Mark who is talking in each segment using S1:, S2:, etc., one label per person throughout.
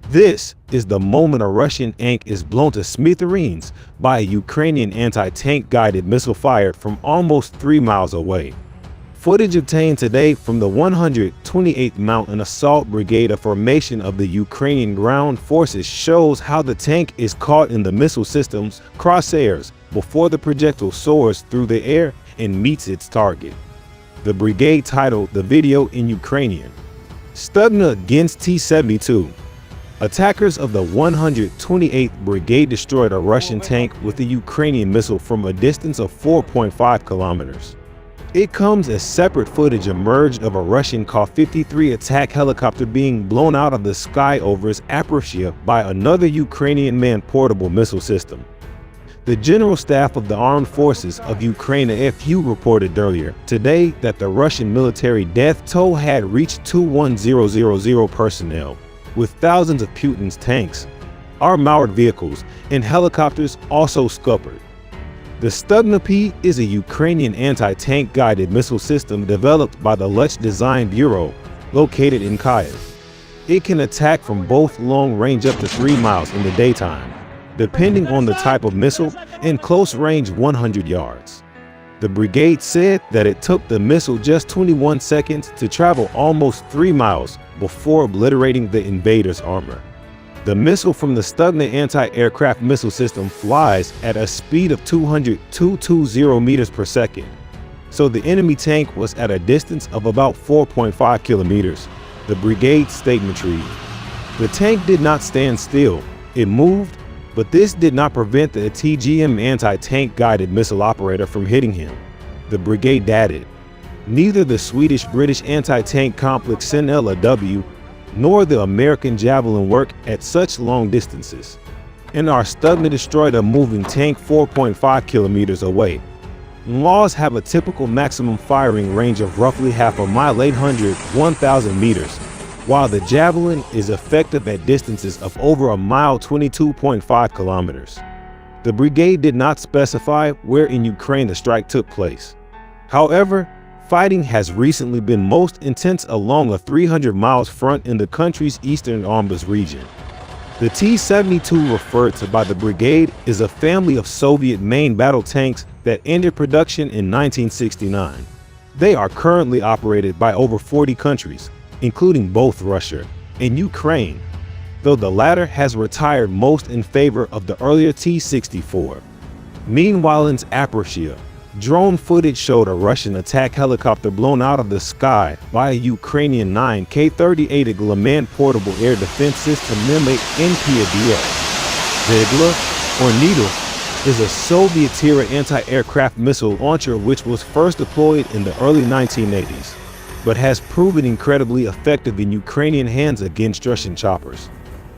S1: This is the moment a Russian tank is blown to smithereens by a Ukrainian anti-tank guided missile fired from almost 3 miles away. Footage obtained today from the 128th Mountain Assault Brigade, a formation of the Ukrainian ground forces, shows how the tank is caught in the missile system's crosshairs before the projectile soars through the air and meets its target. The brigade titled the video in Ukrainian, "Stugna against T-72." Attackers of the 128th Brigade destroyed a Russian tank with a Ukrainian missile from a distance of 4.5 kilometers. It comes as separate footage emerged of a Russian Ka-53 attack helicopter being blown out of the sky over its aperture by another Ukrainian manned portable missile system. The General Staff of the Armed Forces of Ukraine (FU) reported earlier today that the Russian military death toll had reached 21,000 personnel, with thousands of Putin's tanks, armored vehicles, and helicopters also scuppered. The Stugna P is a Ukrainian anti-tank guided missile system developed by the Luch Design Bureau, located in Kyiv. It can attack from both long range up to 3 miles in the daytime, depending on the type of missile, and close range 100 yards. The brigade said that it took the missile just 21 seconds to travel almost 3 miles before obliterating the invader's armor. The missile from the Stugna anti-aircraft missile system flies at a speed of 220 meters per second, so the enemy tank was at a distance of about 4.5 kilometers, the brigade statement read. The tank did not stand still, it moved, but this did not prevent the TGM anti-tank guided missile operator from hitting him, the brigade added. Neither the Swedish-British anti-tank complex Sen-LW nor the American Javelin work at such long distances, and our Stugna destroyed a moving tank 4.5 kilometers away. Laws have a typical maximum firing range of roughly half a mile, 1,000 meters, while the Javelin is effective at distances of over a mile, 22.5 kilometers. The brigade did not specify where in Ukraine the strike took place. However, fighting has recently been most intense along a 300 miles front in the country's eastern Donbas region. The T-72 referred to by the brigade is a family of Soviet main battle tanks that ended production in 1969. They are currently operated by over 40 countries, including both Russia and Ukraine, though the latter has retired most in favor of the earlier T-64. Meanwhile, in Zaporizhzhia, drone footage showed a Russian attack helicopter blown out of the sky by a Ukrainian nigh3 manned portable air defense system named NPADS. The Igla, or Needle, is a Soviet-era anti-aircraft missile launcher which was first deployed in the early 1980s, but has proven incredibly effective in Ukrainian hands against Russian choppers.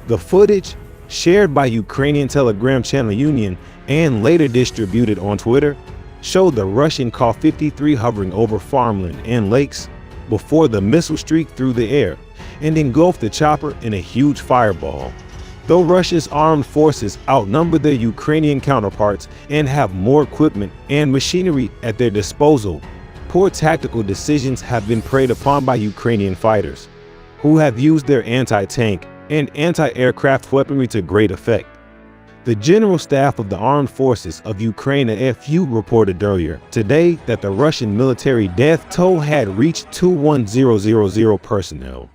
S1: The footage, shared by Ukrainian Telegram channel Union and later distributed on Twitter, showed the Russian Ka-53 hovering over farmland and lakes before the missile streaked through the air and engulfed the chopper in a huge fireball. Though Russia's armed forces outnumber their Ukrainian counterparts and have more equipment and machinery at their disposal, poor tactical decisions have been preyed upon by Ukrainian fighters, who have used their anti-tank and anti-aircraft weaponry to great effect. The General Staff of the Armed Forces of Ukraine (FU) reported earlier today that the Russian military death toll had reached 21,000 personnel.